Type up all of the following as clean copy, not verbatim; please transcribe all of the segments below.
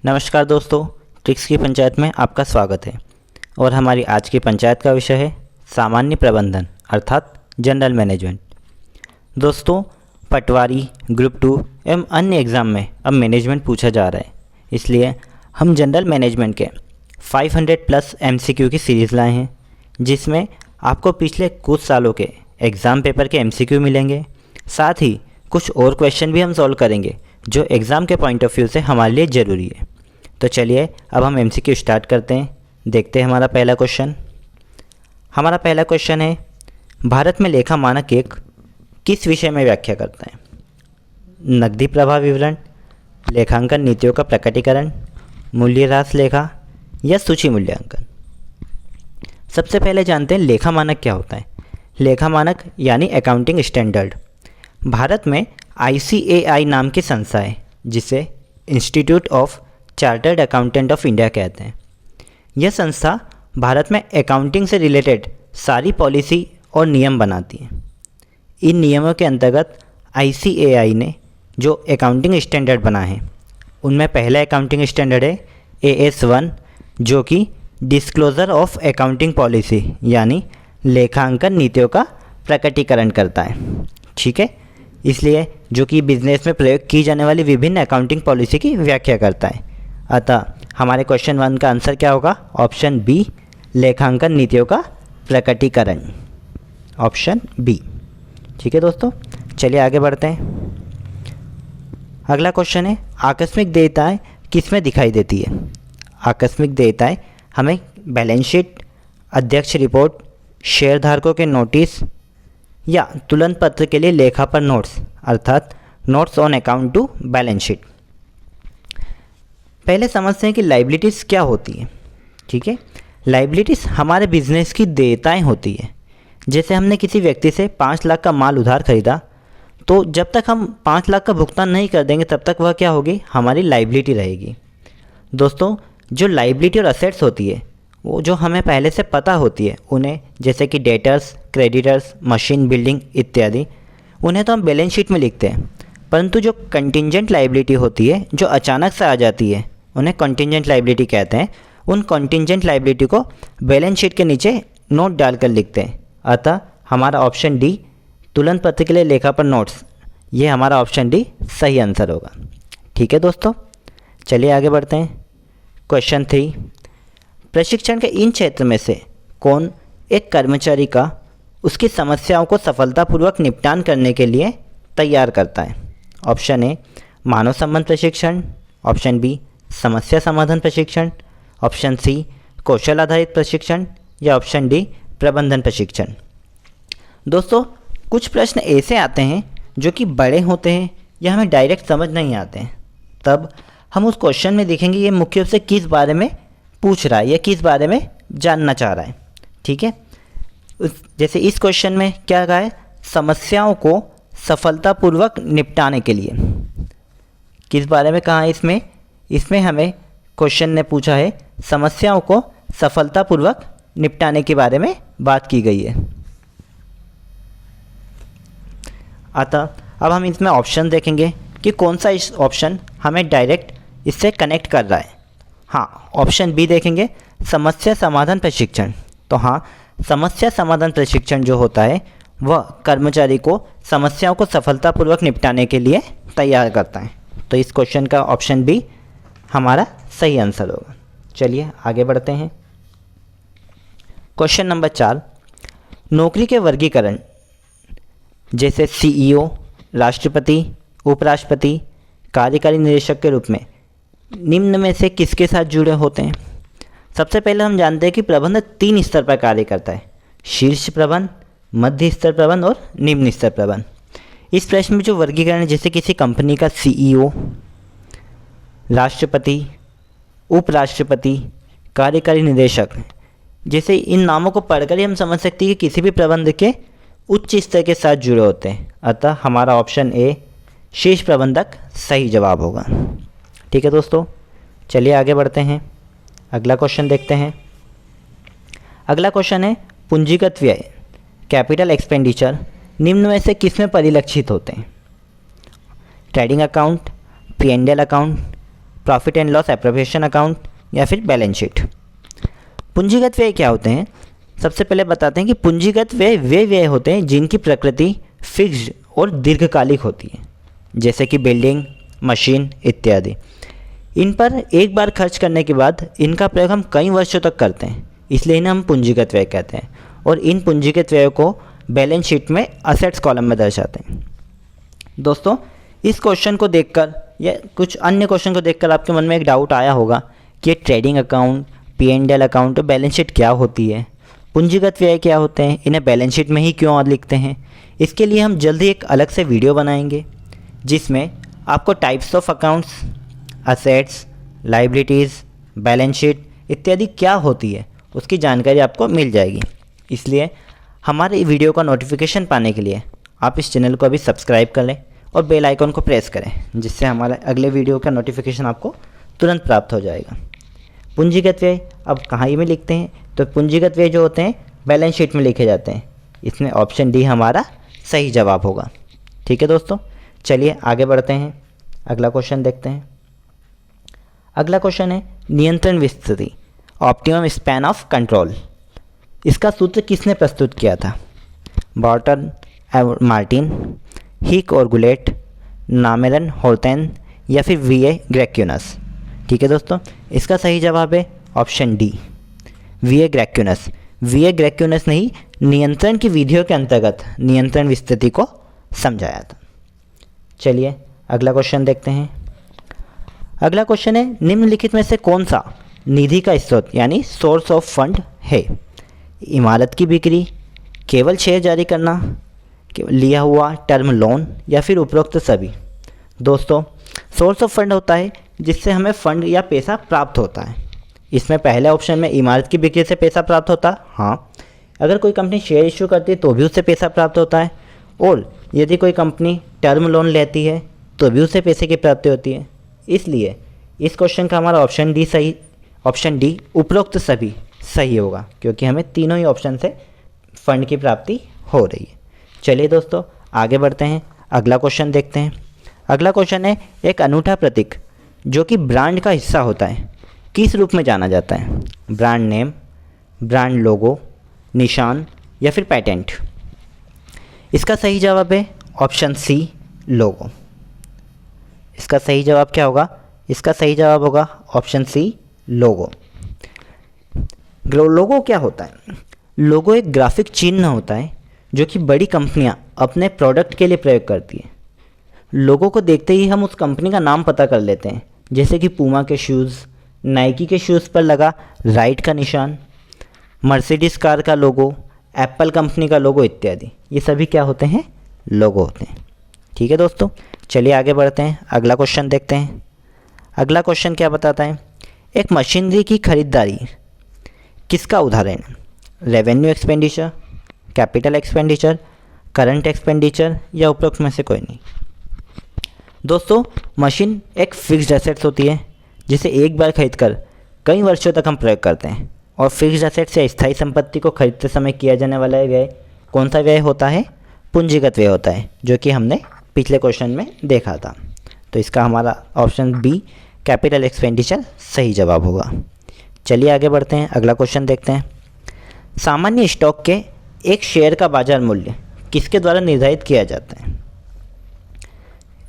नमस्कार दोस्तों, ट्रिक्स की पंचायत में आपका स्वागत है। और हमारी आज की पंचायत का विषय है सामान्य प्रबंधन अर्थात जनरल मैनेजमेंट। दोस्तों, पटवारी, ग्रुप 2 एवं अन्य एग्ज़ाम में अब मैनेजमेंट पूछा जा रहा है, इसलिए हम जनरल मैनेजमेंट के 500 प्लस MCQ की सीरीज़ लाए हैं, जिसमें आपको पिछले कुछ सालों के एग्ज़ाम पेपर के MCQ मिलेंगे। साथ ही कुछ और क्वेश्चन भी हम सॉल्व करेंगे जो एग्ज़ाम के पॉइंट ऑफ व्यू से हमारे लिए ज़रूरी है। तो चलिए अब हम MCQ स्टार्ट करते हैं। देखते हैं हमारा पहला क्वेश्चन। हमारा पहला क्वेश्चन है, भारत में लेखा मानक एक किस विषय में व्याख्या करता है? नकदी प्रवाह विवरण, लेखांकन नीतियों का प्रकटीकरण, मूल्यह्रास लेखा या सूची मूल्यांकन। सबसे पहले जानते हैं लेखा मानक क्या होता है। लेखा मानक यानी अकाउंटिंग स्टैंडर्ड भारत में ICAI नाम की संस्था है, जिसे institute of chartered accountant of India कहते हैं। यह संस्था भारत में अकाउंटिंग से रिलेटेड सारी पॉलिसी और नियम बनाती है। इन नियमों के अंतर्गत ICAI ने जो अकाउंटिंग स्टैंडर्ड बना है, उनमें पहला अकाउंटिंग स्टैंडर्ड है AS1, जो कि डिस्क्लोज़र ऑफ अकाउंटिंग पॉलिसी यानी लेखांकन नीतियों का प्रकटीकरण करता है। ठीक है, इसलिए जो कि बिजनेस में प्रयोग की जाने वाली विभिन्न अकाउंटिंग पॉलिसी की व्याख्या करता है। अतः हमारे क्वेश्चन 1 का आंसर क्या होगा? ऑप्शन बी, लेखांकन नीतियों का प्रकटीकरण, ऑप्शन बी। ठीक है दोस्तों, चलिए आगे बढ़ते हैं। अगला क्वेश्चन है, आकस्मिक देयताएं किस में दिखाई देती है? आकस्मिक देयताएं हमें बैलेंस शीट, अध्यक्ष रिपोर्ट, शेयरधारकों के नोटिस या तुलन पत्र के लिए लेखा पर नोट्स अर्थात notes on account to balance sheet. पहले समझते हैं कि लाइबिलिटीज़ क्या होती है। ठीक है, लाइबिलिटीज़ हमारे बिजनेस की देयताएं होती है। जैसे हमने किसी व्यक्ति से 5 लाख का माल उधार खरीदा, तो जब तक हम 5 लाख का भुगतान नहीं कर देंगे तब तक वह क्या होगी? हमारी लाइबिलिटी रहेगी। दोस्तों, जो लाइबिलिटी और असेट्स होती है वो जो हमें पहले से पता होती है, उन्हें जैसे कि डेटर्स, क्रेडिटर्स, मशीन, बिल्डिंग इत्यादि, उन्हें तो हम बैलेंस शीट में लिखते हैं। परंतु जो कंटिंजेंट लाइबिलिटी होती है, जो अचानक से आ जाती है, उन्हें कंटिंजेंट लाइबिलिटी कहते हैं। उन कंटिंजेंट लाइबिलिटी को बैलेंस शीट के नीचे नोट डालकर लिखते हैं। अतः हमारा ऑप्शन डी, तुलन पत्र के लिए लेखा पर नोट्स, ये हमारा ऑप्शन डी सही आंसर होगा। ठीक है दोस्तों, चलिए आगे बढ़ते हैं। क्वेश्चन 3, प्रशिक्षण के इन क्षेत्र में से कौन एक कर्मचारी का उसकी समस्याओं को सफलतापूर्वक निपटान करने के लिए तैयार करता है? ऑप्शन ए, मानव संबंध प्रशिक्षण, ऑप्शन बी, समस्या समाधान प्रशिक्षण, ऑप्शन सी, कौशल आधारित प्रशिक्षण या ऑप्शन डी, प्रबंधन प्रशिक्षण। दोस्तों, कुछ प्रश्न ऐसे आते हैं जो कि बड़े होते हैं या हमें डायरेक्ट समझ नहीं आते हैं, तब हम उस क्वेश्चन में देखेंगे ये मुख्य रूप से किस बारे में पूछ रहा है या किस बारे में जानना चाह रहा है। ठीक है, जैसे इस क्वेश्चन में क्या कहा है? समस्याओं को सफलतापूर्वक निपटाने के लिए। किस बारे में कहा है इसमें हमें क्वेश्चन ने पूछा है समस्याओं को सफलतापूर्वक निपटाने के बारे में बात की गई है। अतः अब हम इसमें ऑप्शन देखेंगे कि कौन सा इस ऑप्शन हमें डायरेक्ट इससे कनेक्ट कर रहा है। हाँ, ऑप्शन बी देखेंगे, समस्या समाधान प्रशिक्षण। तो हाँ, समस्या समाधान प्रशिक्षण जो होता है वह कर्मचारी को समस्याओं को सफलतापूर्वक निपटाने के लिए तैयार करता है। तो इस क्वेश्चन का ऑप्शन बी हमारा सही आंसर होगा। चलिए आगे बढ़ते हैं। क्वेश्चन नंबर 4, नौकरी के वर्गीकरण जैसे CEO, राष्ट्रपति, उपराष्ट्रपति, कार्यकारी निदेशक के रूप में निम्न में से किसके साथ जुड़े होते हैं? सबसे पहले हम जानते हैं कि प्रबंधक 3 स्तर पर कार्य करता है, शीर्ष प्रबंध, मध्य स्तर प्रबंध और निम्न स्तर प्रबंध। इस प्रश्न में जो वर्गीकरण है, जैसे किसी कंपनी का CEO, राष्ट्रपति, उपराष्ट्रपति, कार्यकारी निदेशक, जैसे इन नामों को पढ़कर ही हम समझ सकते हैं कि किसी भी प्रबंध के उच्च स्तर के साथ जुड़े होते हैं। अतः हमारा ऑप्शन ए, शीर्ष प्रबंधक सही जवाब होगा। ठीक है दोस्तों, चलिए आगे बढ़ते हैं। अगला क्वेश्चन देखते हैं। अगला क्वेश्चन है, पूंजीगत व्यय, कैपिटल एक्सपेंडिचर निम्न में से किस में परिलक्षित होते हैं? Trading account, P&L account, profit and loss appropriation account या फिर बैलेंस शीट। पूंजीगत व्यय क्या होते हैं? सबसे पहले बताते हैं कि पूंजीगत व्यय वे व्यय होते हैं जिनकी प्रकृति फिक्स्ड और दीर्घकालिक होती है, जैसे कि बिल्डिंग, मशीन इत्यादि। इन पर एक बार खर्च करने के बाद इनका प्रयोग हम कई वर्षों तक करते हैं, इसलिए इन्हें हम पूंजीगत व्यय कहते हैं। और इन पूंजीगत व्यय को बैलेंस शीट में असेट्स कॉलम में दर्शाते हैं। दोस्तों, इस क्वेश्चन को देखकर या कुछ अन्य क्वेश्चन को देखकर आपके मन में एक डाउट आया होगा कि ये ट्रेडिंग अकाउंट, P&L अकाउंट और बैलेंस शीट क्या होती है, पूंजीगत व्यय क्या होते हैं, इन्हें बैलेंस शीट में ही क्यों और लिखते हैं। इसके लिए हम जल्दी एक अलग से वीडियो बनाएंगे जिसमें आपको types of accounts, assets, liabilities, balance sheet इत्यादि क्या होती है उसकी जानकारी आपको मिल जाएगी। इसलिए हमारे वीडियो का नोटिफिकेशन पाने के लिए आप इस चैनल को अभी सब्सक्राइब कर लें और बेल आइकन को प्रेस करें, जिससे हमारे अगले वीडियो का नोटिफिकेशन आपको तुरंत प्राप्त हो जाएगा। पूंजीगत व्यय अब कहाँ में लिखते हैं? तो पूंजीगत व्यय जो होते हैं बैलेंस शीट में लिखे जाते हैं। इसमें ऑप्शन डी हमारा सही जवाब होगा। ठीक है दोस्तों, चलिए आगे बढ़ते हैं, अगला क्वेश्चन देखते हैं। अगला क्वेश्चन है नियंत्रण विस्तृति, ऑप्टिमम स्पैन ऑफ कंट्रोल। इसका सूत्र किसने प्रस्तुत किया था? बॉर्टन और मार्टिन, हिक और गुलेट, नामेरन होल्टेन या फिर V.A. ग्रेक्यूनस। ठीक है दोस्तों, इसका सही जवाब है ऑप्शन डी, V.A. ग्रेक्यूनस। V.A. ग्रेक्यूनस ने ही नियंत्रण की विधियों के अंतर्गत नियंत्रण विस्तृति को समझाया था। चलिए अगला क्वेश्चन देखते हैं। अगला क्वेश्चन है निम्नलिखित में से कौन सा निधि का स्रोत यानी सोर्स ऑफ फंड है? इमारत की बिक्री, केवल शेयर जारी करना, लिया हुआ टर्म लोन या फिर उपरोक्त सभी। दोस्तों, सोर्स ऑफ फंड होता है जिससे हमें फंड या पैसा प्राप्त होता है। इसमें पहले ऑप्शन में इमारत की बिक्री से पैसा प्राप्त होता है, हाँ। अगर कोई कंपनी शेयर इशू करती है तो भी उससे पैसा प्राप्त होता है, और यदि कोई कंपनी टर्म लोन लेती है तो भी उससे पैसे की प्राप्ति होती है। इसलिए इस क्वेश्चन का हमारा ऑप्शन डी उपरोक्त सभी सही होगा, क्योंकि हमें तीनों ही ऑप्शन से फंड की प्राप्ति हो रही है। चलिए दोस्तों आगे बढ़ते हैं, अगला क्वेश्चन देखते हैं। अगला क्वेश्चन है एक अनूठा प्रतीक जो कि ब्रांड का हिस्सा होता है किस रूप में जाना जाता है? ब्रांड नेम, ब्रांड लोगो, निशान या फिर पेटेंट। इसका सही जवाब है ऑप्शन सी, लोगो। इसका सही जवाब क्या होगा? इसका सही जवाब होगा ऑप्शन सी, लोगो। लोगो क्या होता है? लोगो एक ग्राफिक चिन्ह होता है जो कि बड़ी कंपनियां अपने प्रोडक्ट के लिए प्रयोग करती है। लोगो को देखते ही हम उस कंपनी का नाम पता कर लेते हैं, जैसे कि पूमा के शूज़, नाइकी के शूज़ पर लगा राइट का निशान, मर्सिडीज़ कार का लोगो, एप्पल कंपनी का लोगो इत्यादि। ये सभी क्या होते हैं? लोगो होते हैं। ठीक है दोस्तों, चलिए आगे बढ़ते हैं, अगला क्वेश्चन देखते हैं। अगला क्वेश्चन क्या बताता है? एक मशीनरी की खरीदारी किसका उदाहरण है? Revenue expenditure, capital expenditure, current expenditure या उपरोक्त में से कोई नहीं। दोस्तों, मशीन एक फिक्स्ड एसेट्स होती है जिसे एक बार खरीदकर कई वर्षों तक हम प्रयोग करते हैं, और फिक्स्ड एसेट्स या स्थायी संपत्ति को खरीदते समय किया जाने वाला व्यय कौन सा व्यय होता है? पूंजीगत व्यय होता है, जो कि हमने पिछले क्वेश्चन में देखा था। तो इसका हमारा ऑप्शन बी, कैपिटल एक्सपेंडिचर सही जवाब होगा। चलिए आगे बढ़ते हैं, अगला क्वेश्चन देखते हैं। सामान्य स्टॉक के एक शेयर का बाजार मूल्य किसके द्वारा निर्धारित किया जाता है?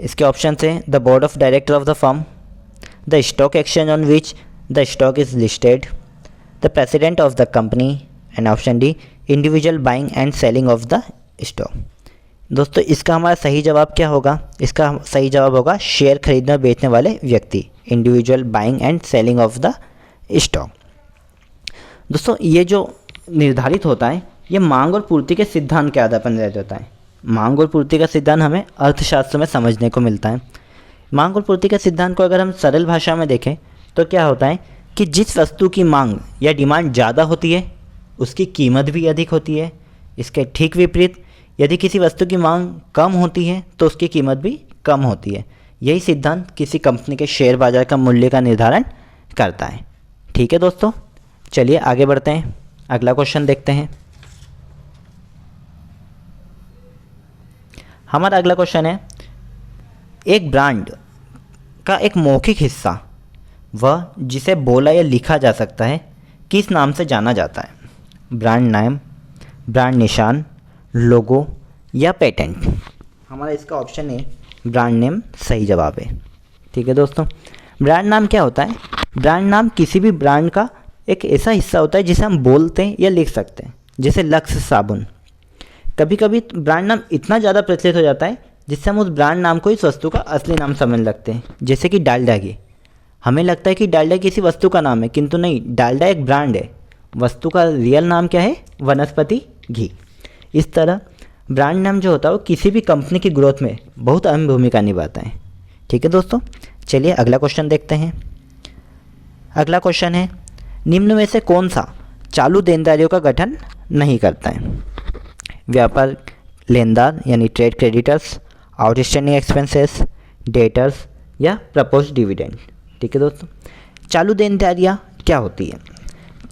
इसके ऑप्शन हैं the board of director of the firm, the stock exchange on which the stock is listed, the president of the company, and option D individual buying and selling of the stock. दोस्तों, इसका हमारा सही जवाब क्या होगा? इसका सही जवाब होगा शेयर खरीदने और बेचने वाले व्यक्ति, individual buying and selling of the stock. दोस्तों, ये जो निर्धारित होता है ये मांग और पूर्ति के सिद्धांत के आधार पर निर्धारित होता है। मांग और पूर्ति का सिद्धांत हमें अर्थशास्त्र में समझने को मिलता है। मांग और पूर्ति के सिद्धांत को अगर हम सरल भाषा में देखें तो क्या होता है कि जिस वस्तु की मांग या डिमांड ज़्यादा होती है उसकी कीमत भी अधिक होती है। इसके ठीक विपरीत यदि किसी वस्तु की मांग कम होती है तो उसकी कीमत भी कम होती है। यही सिद्धांत किसी कंपनी के शेयर बाजार का मूल्य का निर्धारण करता है। ठीक है दोस्तों, चलिए आगे बढ़ते हैं, अगला क्वेश्चन देखते हैं। हमारा अगला क्वेश्चन है एक ब्रांड का एक मौखिक हिस्सा वह जिसे बोला या लिखा जा सकता है किस नाम से जाना जाता है? ब्रांड नाम, ब्रांड निशान, लोगो या पेटेंट? हमारा इसका ऑप्शन है ब्रांड नेम सही जवाब है। ठीक है दोस्तों, ब्रांड नाम क्या होता है? ब्रांड नाम किसी भी ब्रांड का एक ऐसा हिस्सा होता है जिसे हम बोलते हैं या लिख सकते हैं, जैसे लक्स साबुन। कभी कभी ब्रांड नाम इतना ज़्यादा प्रचलित हो जाता है जिससे हम उस ब्रांड नाम को इस वस्तु का असली नाम समझ लगते हैं, जैसे कि डालडा घी। हमें लगता है कि डालडा किसी वस्तु का नाम है, किंतु नहीं, डालडा एक ब्रांड है। वस्तु का रियल नाम क्या है? वनस्पति घी। इस तरह ब्रांड नाम जो होता है वो किसी भी कंपनी की ग्रोथ में बहुत अहम भूमिका निभाता है। ठीक है दोस्तों, चलिए अगला क्वेश्चन देखते हैं। अगला क्वेश्चन है, निम्न में से कौन सा चालू देनदारियों का गठन नहीं करता है? व्यापार लेनदार यानी trade creditors, outstanding expenses, debtors या प्रपोज डिविडेंड। ठीक है दोस्तों, चालू देनदारियाँ क्या होती है?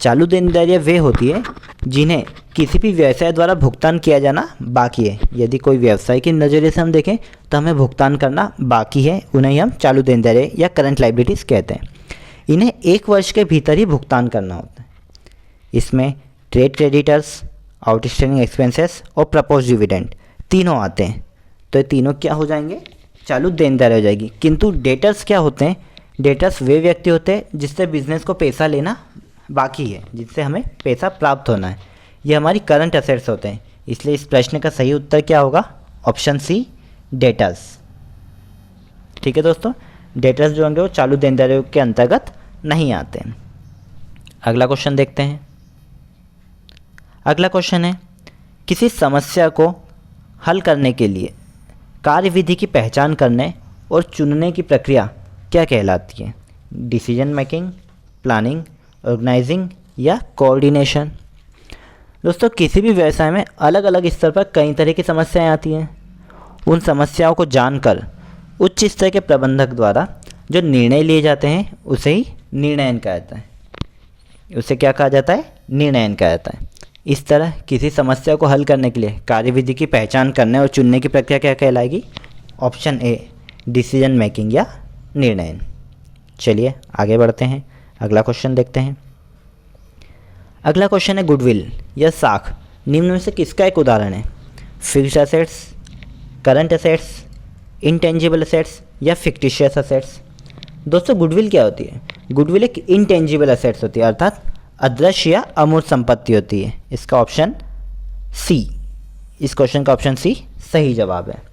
चालू देनदारियाँ वे होती है जिन्हें किसी भी व्यवसाय द्वारा भुगतान किया जाना बाकी है। यदि कोई व्यवसाय के नज़रिए से हम देखें तो हमें भुगतान करना बाकी है, उन्हें ही हम चालू देनदारियाँ या करंट लाइबिलिटीज़ कहते हैं। इन्हें 1 वर्ष के भीतर ही भुगतान करना होता है। इसमें ट्रेड क्रेडिटर्स, आउटस्टैंडिंग एक्सपेंसेस और प्रपोज डिविडेंड तीनों आते हैं। तो ये तीनों क्या हो जाएंगे? चालू देनदारी हो जाएगी। किंतु डेटर्स क्या होते हैं? डेटर्स वे व्यक्ति होते हैं जिससे बिजनेस को पैसा लेना बाकी है, जिससे हमें पैसा प्राप्त होना है। ये हमारी करंट असेट्स होते हैं। इसलिए इस प्रश्न का सही उत्तर क्या होगा? Option C, debtors. ठीक है दोस्तों, डेटर्स जो होंगे वो चालू देनदारियों के अंतर्गत नहीं आते हैं। अगला क्वेश्चन देखते हैं। अगला क्वेश्चन है, किसी समस्या को हल करने के लिए कार्यविधि की पहचान करने और चुनने की प्रक्रिया क्या कहलाती है? डिसीजन मेकिंग, प्लानिंग, ऑर्गेनाइजिंग या कोऑर्डिनेशन? दोस्तों, किसी भी व्यवसाय में अलग अलग स्तर पर कई तरह की समस्याएं आती हैं। उन समस्याओं को जानकर उच्च स्तर के प्रबंधक द्वारा जो निर्णय लिए जाते हैं उसे ही निर्णयन कहा जाता है। उसे क्या कहा जाता है? निर्णयन कहा जाता है। इस तरह किसी समस्या को हल करने के लिए कार्यविधि की पहचान करने और चुनने की प्रक्रिया क्या कहलाएगी? ऑप्शन ए, डिसीजन मेकिंग या निर्णयन। चलिए आगे बढ़ते हैं, अगला क्वेश्चन देखते हैं। अगला क्वेश्चन है, गुडविल या साख निम्न में से किसका एक उदाहरण है? Fixed assets, current assets, intangible assets या फिक्टिशियस असेट्स? दोस्तों, गुडविल क्या होती है? गुडविल एक इंटेंजिबल असेट्स होती है, अर्थात अदृश्य या अमूर्त संपत्ति होती है। इसका ऑप्शन सी, इस क्वेश्चन का ऑप्शन सी सही जवाब है।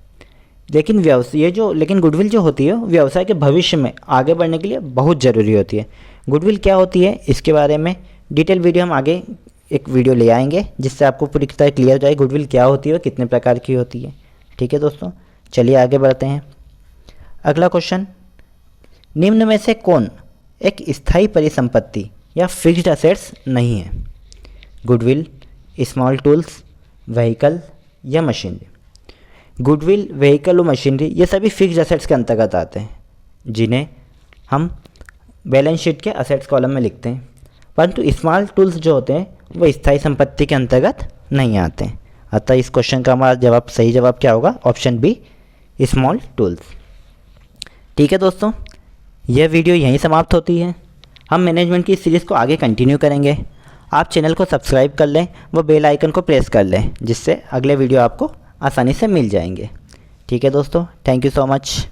लेकिन गुडविल जो होती है व्यवसाय के भविष्य में आगे बढ़ने के लिए बहुत ज़रूरी होती है। गुडविल क्या होती है इसके बारे में डिटेल वीडियो हम आगे एक वीडियो ले आएंगे, जिससे आपको पूरी तरह क्लियर हो जाए गुडविल क्या होती है और कितने प्रकार की होती है। ठीक है दोस्तों, चलिए आगे बढ़ते हैं। अगला क्वेश्चन, निम्न में से कौन एक स्थायी परिसंपत्ति या फिक्स्ड असेट्स नहीं है? गुडविल, स्मॉल टूल्स, व्हीकल या मशीनरी? गुडविल, व्हीकल और मशीनरी ये सभी फिक्स्ड असेट्स के अंतर्गत आते हैं, जिन्हें हम बैलेंस शीट के असेट्स कॉलम में लिखते हैं। परंतु स्मॉल टूल्स जो होते हैं वो स्थायी संपत्ति के अंतर्गत नहीं आते हैं। अतः इस क्वेश्चन का हमारा सही जवाब क्या होगा? Option B, small tools. ठीक है दोस्तों, यह वीडियो यहीं समाप्त होती है। हम मैनेजमेंट की सीरीज़ को आगे कंटिन्यू करेंगे। आप चैनल को सब्सक्राइब कर लें व बेल आइकन को प्रेस कर लें, जिससे अगले वीडियो आपको आसानी से मिल जाएंगे। ठीक है दोस्तों, थैंक यू सो मच।